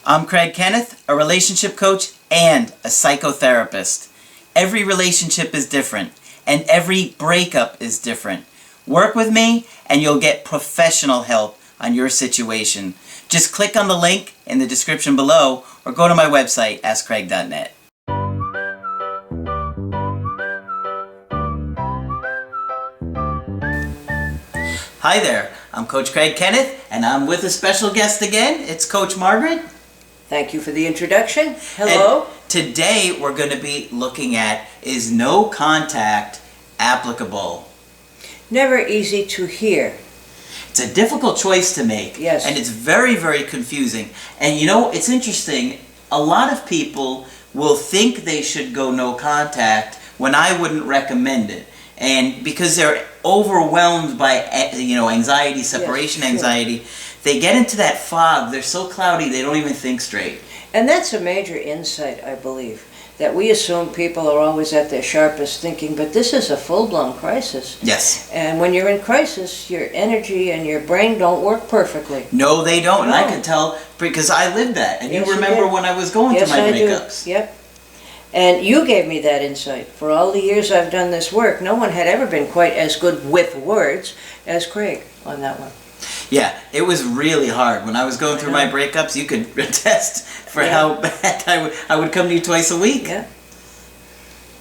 I'm Craig Kenneth, a relationship coach and a psychotherapist. Every relationship is different, and every breakup is different. Work with me, and you'll get professional help on your situation. Just click on the link in the description below, or go to my website, askcraig.net. Hi there, I'm Coach Craig Kenneth, and I'm with a special guest again. It's Coach Margaret. Thank you for the introduction. Hello. And today we're going to be looking at, is no contact applicable? Never easy to hear. It's a difficult choice to make. Yes. And it's very, very confusing. And you know, it's interesting. A lot of people will think they should go no contact when I wouldn't recommend it. And because they're overwhelmed by, anxiety, separation anxiety, they get into that fog. They're so cloudy, they don't even think straight. And that's a major insight, I believe, that we assume people are always at their sharpest thinking, but this is a full-blown crisis. Yes. And when you're in crisis, your energy and your brain don't work perfectly. No, they don't. No. And I can tell because I lived that. And Yes, you remember did. when I was going Yes, through my I breakups. do. Yep. And you gave me that insight. For all the years I've done this work, no one had ever been quite as good with words as Craig on that one. Yeah, it was really hard. When I was going through my breakups, you could attest for how bad I would come to you twice a week. Yeah.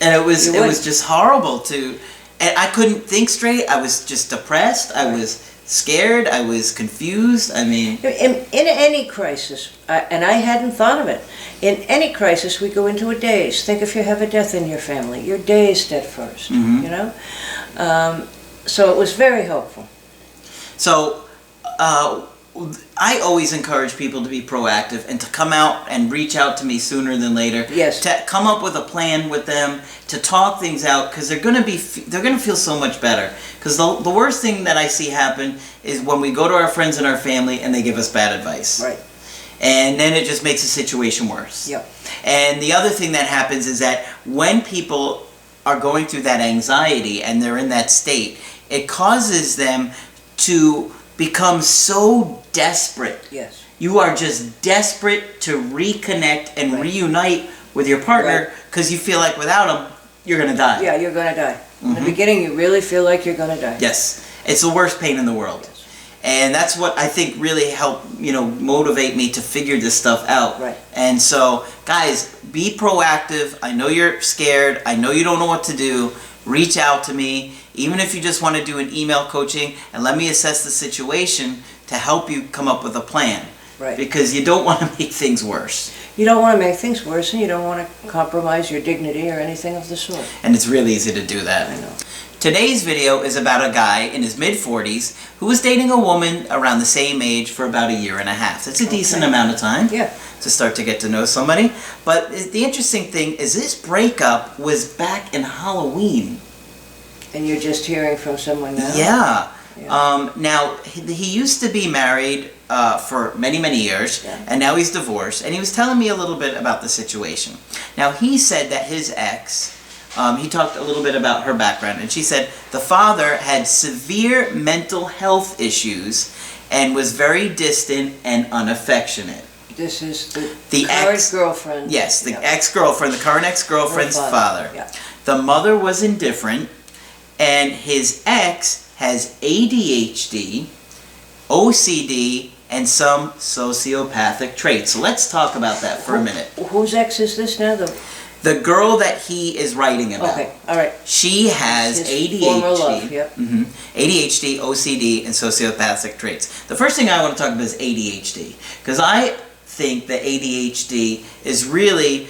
And it was just horrible and I couldn't think straight. I was just depressed. I was scared. I was confused. I mean, in any crisis, and I hadn't thought of it, in any crisis we go into a daze. Think if you have a death in your family, you're dazed at first, you know? So it was very helpful. So, I always encourage people to be proactive and to come out and reach out to me sooner than later. Yes. To come up with a plan with them, to talk things out, because they're gonna feel so much better. Because the worst thing that I see happen is when we go to our friends and our family and they give us bad advice. Right. And then it just makes the situation worse. Yep. And the other thing that happens is that when people are going through that anxiety and they're in that state, it causes them to become so desperate. Yes. You are just desperate to reconnect and reunite with your partner because you feel like without them, you're going to die. Yeah, you're going to die. In the beginning, you really feel like you're going to die. Yes. It's the worst pain in the world. Yes. And that's what I think really helped, motivate me to figure this stuff out. Right. And so, guys, be proactive. I know you're scared. I know you don't know what to do. Reach out to me, even if you just want to do an email coaching, and let me assess the situation to help you come up with a plan. Right. Because you don't want to make things worse. You don't want to make things worse, and you don't want to compromise your dignity or anything of the sort. And it's really easy to do that. I know. Today's video is about a guy in his mid-40s who was dating a woman around the same age for about 1.5 years. That's a decent amount of time to start to get to know somebody. But the interesting thing is this breakup was back in Halloween. And you're just hearing from someone now? Yeah. Yeah. Now, he used to be married for many, many years, and now he's divorced. And he was telling me a little bit about the situation. Now, he said that his ex... he talked a little bit about her background, and she said the father had severe mental health issues and was very distant and unaffectionate. This is the current girlfriend. Yes, the ex-girlfriend, the current ex-girlfriend's father. Yeah. The mother was indifferent, and his ex has ADHD, OCD, and some sociopathic traits. So let's talk about that for a minute. Whose ex is this now? The girl that he is writing about. Okay, all right. She has His ADHD, former love, yep. ADHD, OCD, and sociopathic traits. The first thing I want to talk about is ADHD, because I think that ADHD is really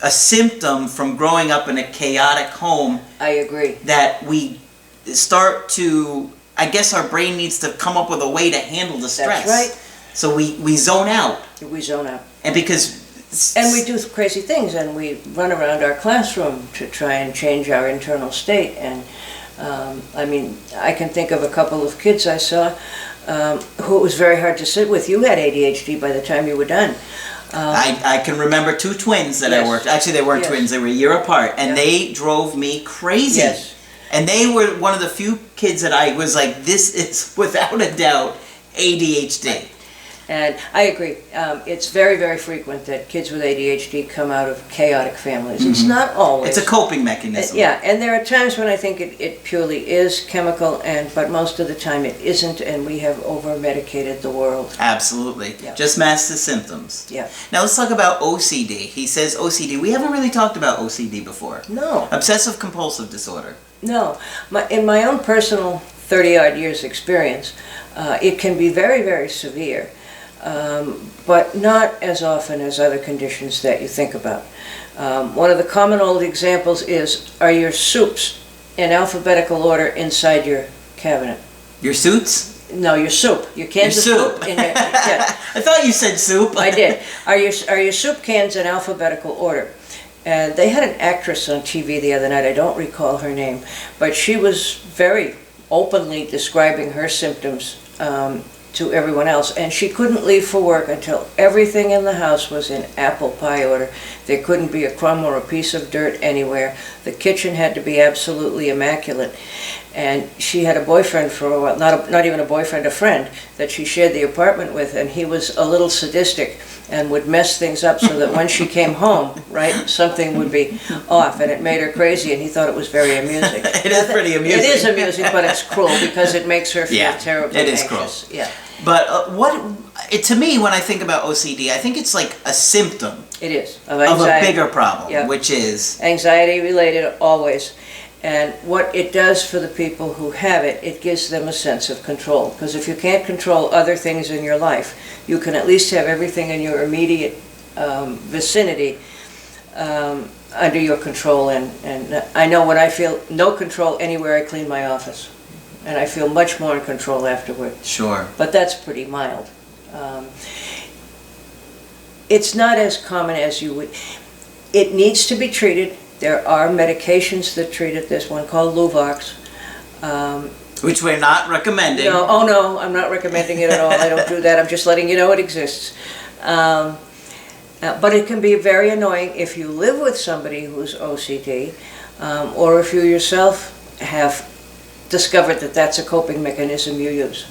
a symptom from growing up in a chaotic home. I agree. That we start to, I guess our brain needs to come up with a way to handle the stress. That's right. So we zone out. We zone out. And because... And we do crazy things, and we run around our classroom to try and change our internal state. And I mean, I can think of a couple of kids I saw who it was very hard to sit with. You had ADHD by the time you were done. I can remember two twins that I worked. Actually, they weren't twins. They were a year apart, and they drove me crazy. Yes. And they were one of the few kids that I was like, this is without a doubt ADHD. And I agree. It's very, very frequent that kids with ADHD come out of chaotic families. It's not always. It's a coping mechanism. Yeah, and there are times when I think it purely is chemical, but most of the time it isn't, and we have over-medicated the world. Absolutely. Yeah. Just masks the symptoms. Yeah. Now let's talk about OCD. He says OCD. We haven't really talked about OCD before. No. Obsessive compulsive disorder. No. In my own personal 30-odd years experience, it can be very, very severe. But not as often as other conditions that you think about. One of the common old examples is, are your soups in alphabetical order inside your cabinet? Your suits? No, your soup. Your cans Your of soup. soup. Yeah. I thought you said soup. I did. Are your soup cans in alphabetical order? And they had an actress on TV the other night, I don't recall her name, but she was very openly describing her symptoms to everyone else, and she couldn't leave for work until everything in the house was in apple pie order. There couldn't be a crumb or a piece of dirt anywhere. The kitchen had to be absolutely immaculate. And she had a boyfriend for a while, not even a boyfriend, a friend that she shared the apartment with, and he was a little sadistic and would mess things up so that when she came home, right, something would be off, and it made her crazy, and he thought it was very amusing. It is pretty amusing. It is amusing, but it's cruel because it makes her feel terribly it is anxious. cruel. Yeah. But to me, when I think about OCD, I think it's like a symptom It is. of a bigger problem, Yeah. which is... Anxiety related, always. And what it does for the people who have it, it gives them a sense of control. Because if you can't control other things in your life, you can at least have everything in your immediate vicinity under your control. And I know when I feel no control anywhere, I clean my office. And I feel much more in control afterward. Sure. But that's pretty mild. It's not as common as you would. It needs to be treated. There are medications that treat it. There's one called Luvox. Which we're not recommending. No, oh no, I'm not recommending it at all. I don't do that. I'm just letting you know it exists. But it can be very annoying if you live with somebody who's OCD, or if you yourself have discovered that that's a coping mechanism you use.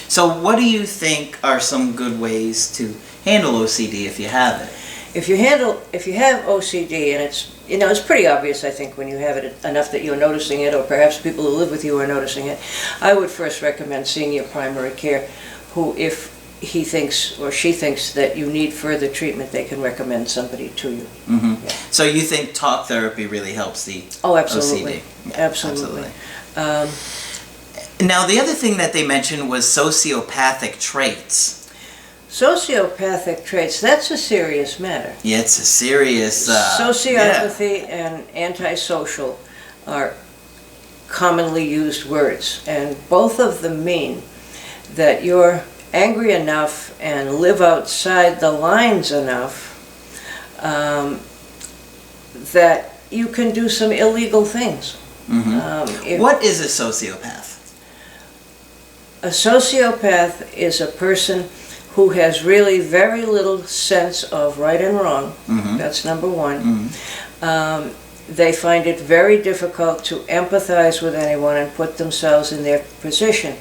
So what do you think are some good ways to handle OCD if you have it? If you have OCD, and it's pretty obvious, I think, when you have it enough that you're noticing it, or perhaps people who live with you are noticing it, I would first recommend seeing your primary care, who, if he thinks or she thinks that you need further treatment, they can recommend somebody to you. Mm-hmm. Yeah. So you think talk therapy really helps the absolutely. OCD? Yeah, absolutely. Now, the other thing that they mentioned was sociopathic traits. Sociopathic traits, that's a serious matter. Yeah, it's a serious... Sociopathy and antisocial are commonly used words, and both of them mean that you're angry enough and live outside the lines enough that you can do some illegal things. Mm-hmm. What is a sociopath? A sociopath is a person who has really very little sense of right and wrong. Mm-hmm. That's number one. Mm-hmm. They find it very difficult to empathize with anyone and put themselves in their position.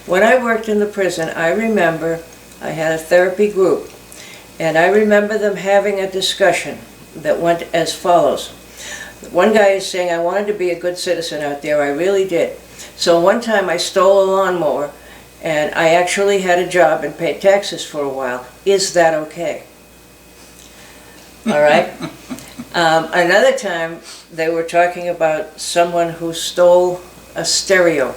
When I worked in the prison, I remember I had a therapy group, and I remember them having a discussion that went as follows. One guy is saying, I wanted to be a good citizen out there, I really did. So one time I stole a lawnmower, and I actually had a job and paid taxes for a while. Is that okay? All right? Another time, they were talking about someone who stole a stereo.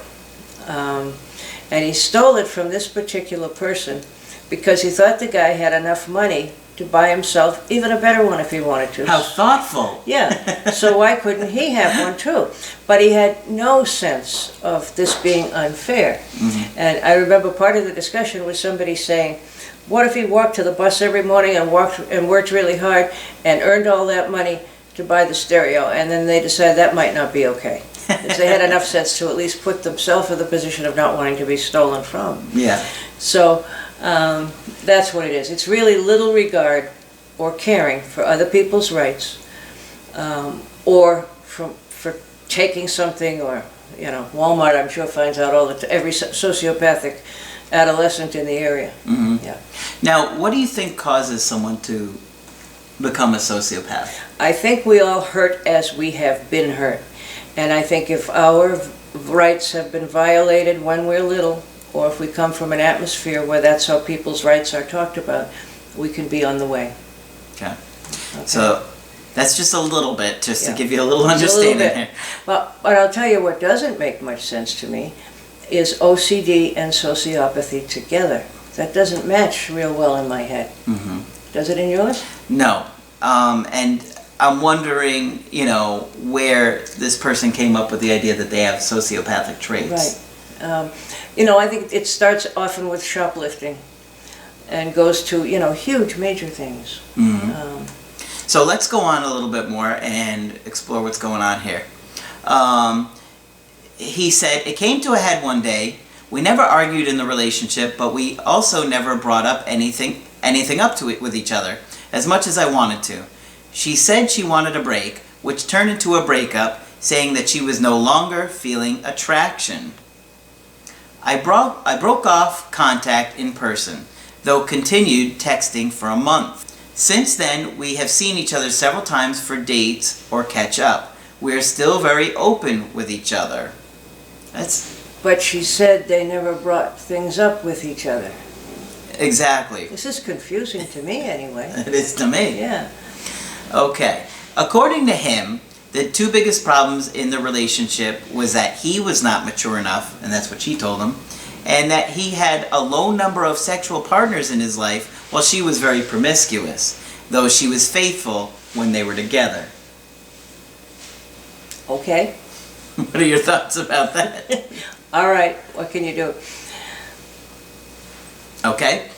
And he stole it from this particular person because he thought the guy had enough money to buy himself even a better one if he wanted to. How thoughtful. Yeah, so why couldn't he have one too? But he had no sense of this being unfair. Mm-hmm. And I remember part of the discussion was somebody saying, what if he walked to the bus every morning and worked really hard and earned all that money to buy the stereo, and then they decided that might not be okay. Because they had enough sense to at least put themselves in the position of not wanting to be stolen from. Yeah. So that's what it is. It's really little regard or caring for other people's rights, or for taking something, or Walmart, I'm sure, finds out every sociopathic adolescent in the area. Yeah. Now, what do you think causes someone to become a sociopath? I think we all hurt as we have been hurt. And I think if our rights have been violated when we're little, or if we come from an atmosphere where that's how people's rights are talked about, we can be on the way. Okay. So that's just a little bit, just to give you a little Just a little understanding bit. here. Well, but I'll tell you what doesn't make much sense to me is OCD and sociopathy together. That doesn't match real well in my head. Does it in yours? No. And I'm wondering, you know, where this person came up with the idea that they have sociopathic traits. Right. You know, I think it starts often with shoplifting and goes to, you know, huge major things. So let's go on a little bit more and explore what's going on here. He said, it came to a head one day. We never argued in the relationship, but we also never brought up anything up to it with each other, as much as I wanted to. She said she wanted a break, which turned into a breakup, saying that she was no longer feeling attraction. I broke off contact in person, though continued texting for a month. Since then, we have seen each other several times for dates or catch up. We are still very open with each other. But she said they never brought things up with each other. Exactly. This is confusing to me anyway. It is to me. Yeah. Okay. According to him, the two biggest problems in the relationship was that he was not mature enough, and that's what she told him, and that he had a low number of sexual partners in his life while she was very promiscuous, though she was faithful when they were together. Okay. What are your thoughts about that? All right. What can you do? Okay.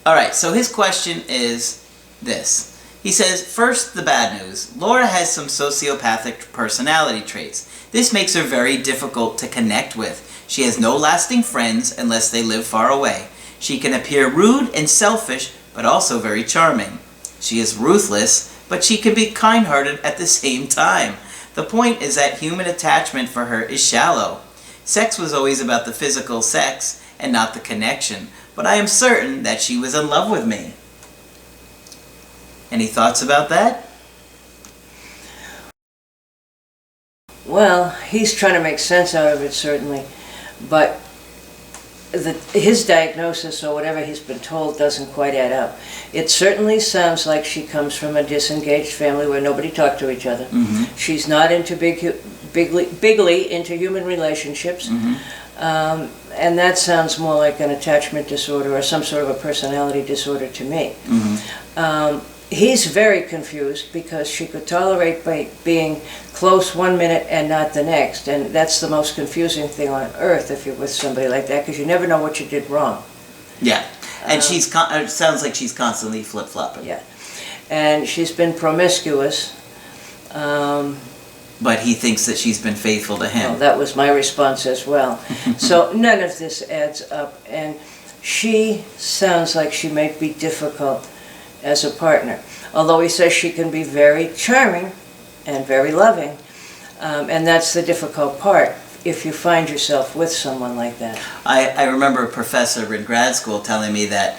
All right, so his question is this. He says, first, the bad news. Laura has some sociopathic personality traits. This makes her very difficult to connect with. She has no lasting friends unless they live far away. She can appear rude and selfish, but also very charming. She is ruthless, but she can be kind-hearted at the same time. The point is that human attachment for her is shallow. Sex was always about the physical sex and not the connection, but I am certain that she was in love with me. Any thoughts about that? Well, he's trying to make sense out of it, certainly. But his diagnosis, or whatever he's been told, doesn't quite add up. It certainly sounds like she comes from a disengaged family where nobody talked to each other. She's not into bigly into human relationships. And that sounds more like an attachment disorder or some sort of a personality disorder to me. He's very confused because she could tolerate being close 1 minute and not the next, and that's the most confusing thing on earth if you're with somebody like that, because you never know what you did wrong. Yeah, and it sounds like she's constantly flip-flopping. Yeah, and she's been promiscuous. But he thinks that she's been faithful to him. Well, that was my response as well. So none of this adds up, and she sounds like she might be difficult as a partner. Although he says she can be very charming and very loving, and that's the difficult part if you find yourself with someone like that. I remember a professor in grad school telling me that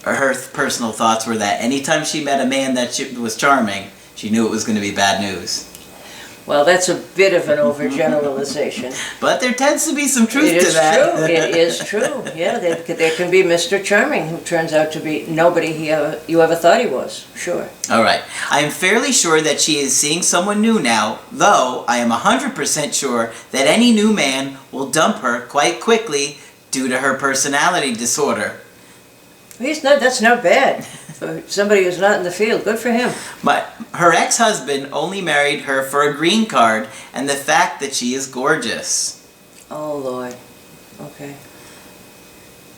her personal thoughts were that anytime she met a man that was charming, she knew it was going to be bad news. Well, that's a bit of an overgeneralization. But there tends to be some truth to that. It is true. Yeah, there can be Mr. Charming who turns out to be nobody you ever thought he was. Sure. All right. I am fairly sure that she is seeing someone new now, though I am 100% sure that any new man will dump her quite quickly due to her personality disorder. That's not bad. For somebody who's not in the field, good for him. But her ex-husband only married her for a green card and the fact that she is gorgeous. Oh, Lord. Okay.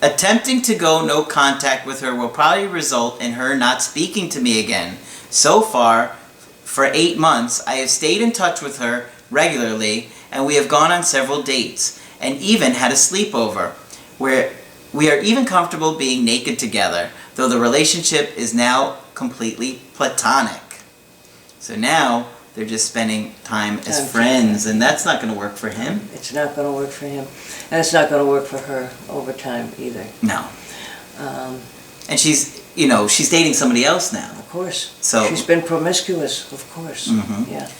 Attempting to go no contact with her will probably result in her not speaking to me again. So far, for 8 months, I have stayed in touch with her regularly, and we have gone on several dates, and even had a sleepover, where we are even comfortable being naked together, though the relationship is now completely platonic. So now They're just spending time as friends, and that's not going to work for him. It's not going to work for him. And it's not going to work for her over time either. No. And she's dating somebody else now. Of course. So she's been promiscuous, of course. Yeah.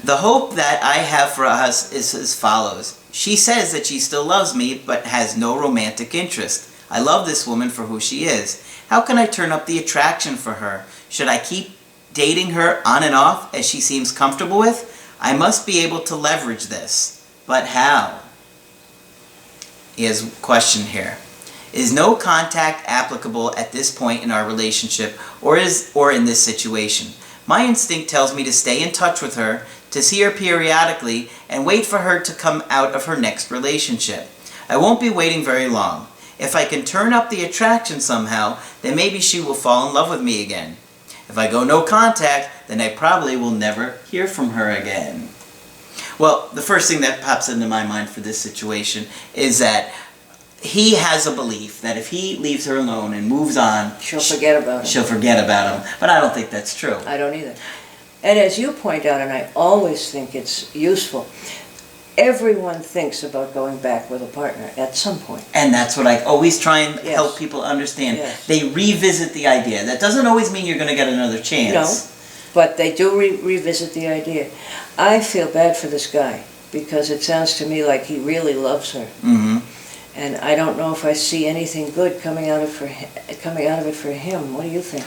The hope that I have for us is as follows. She says that she still loves me, but has no romantic interest. I love this woman for who she is. How can I turn up the attraction for her? Should I keep dating her on and off as she seems comfortable with? I must be able to leverage this. But how? He has a question here. Is no contact applicable at this point in our relationship or in this situation? My instinct tells me to stay in touch with her, to see her periodically, and wait for her to come out of her next relationship. I won't be waiting very long. If I can turn up the attraction somehow, then maybe she will fall in love with me again. If I go no contact, then I probably will never hear from her again. Well, the first thing that pops into my mind for this situation is that he has a belief that if he leaves her alone and moves on, she'll forget about him. She'll forget about him. But I don't think that's true. I don't either. And as you point out, and I always think it's useful, everyone thinks about going back with a partner at some point. And that's what I always try and help people understand. Yes. They revisit the idea. That doesn't always mean you're going to get another chance. No, but they do revisit the idea. I feel bad for this guy because it sounds to me like he really loves her. Mm-hmm. And I don't know if I see anything good coming out of it for him. What do you think?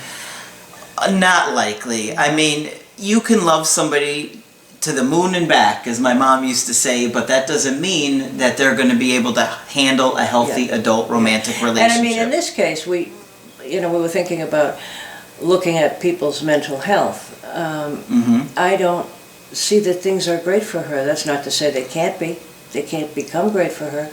Not likely. I mean, you can love somebody to the moon and back, as my mom used to say, but that doesn't mean that they're going to be able to handle a healthy adult romantic relationship. And I mean, in this case, we were thinking about looking at people's mental health. I don't see that things are great for her. That's not to say they can't be. They can't become great for her,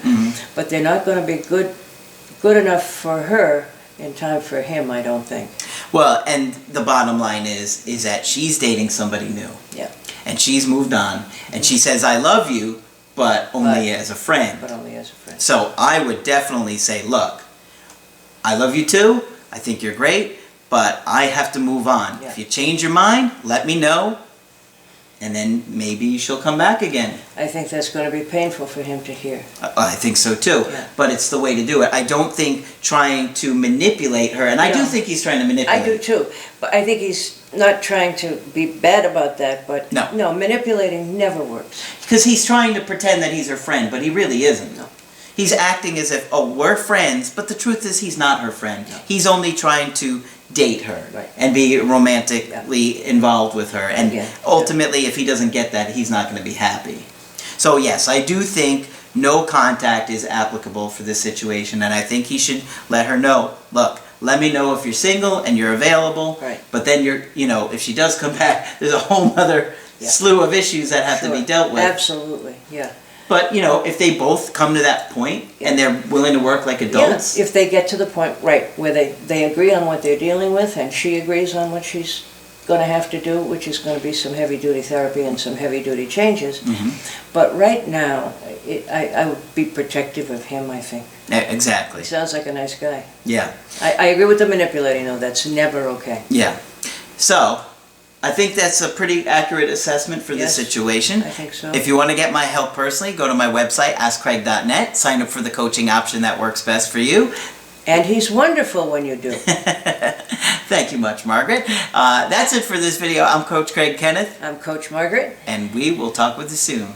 but they're not going to be good enough for her in time for him, I don't think. Well, and the bottom line is that she's dating somebody new. Yeah. And she's moved on, and she says, I love you, but only as a friend. But only as a friend. So I would definitely say, look, I love you too, I think you're great, but I have to move on. Yeah. If you change your mind, let me know, and then maybe she'll come back again. I think that's going to be painful for him to hear. I think so too, but it's the way to do it. I don't think trying to manipulate her, and I do think he's trying to manipulate. I do too, but I think he's not trying to be bad about that, but no, manipulating never works. Because he's trying to pretend that he's her friend, but he really isn't. No. He's acting as if, oh, we're friends, but the truth is he's not her friend. No. He's only trying to date her and be romantically involved with her. And ultimately, if he doesn't get that, he's not going to be happy. So yes, I do think no contact is applicable for this situation, and I think he should let her know, look, let me know if you're single and you're available, but then if she does come back, there's a whole other slew of issues that have to be dealt with. Absolutely, yeah. But, if they both come to that point and they're willing to work like adults. Yeah, if they get to the point, where they agree on what they're dealing with and she agrees on what she's going to have to do, which is going to be some heavy-duty therapy and some heavy-duty changes. But right now, I would be protective of him, I think. Exactly. He sounds like a nice guy. Yeah. I agree with the manipulating, though. That's never okay. Yeah. So, I think that's a pretty accurate assessment for this situation. I think so. If you want to get my help personally, go to my website, askcraig.net, sign up for the coaching option that works best for you. And he's wonderful when you do. Thank you much, Margaret. That's it for this video. I'm Coach Craig Kenneth. I'm Coach Margaret. And we will talk with you soon.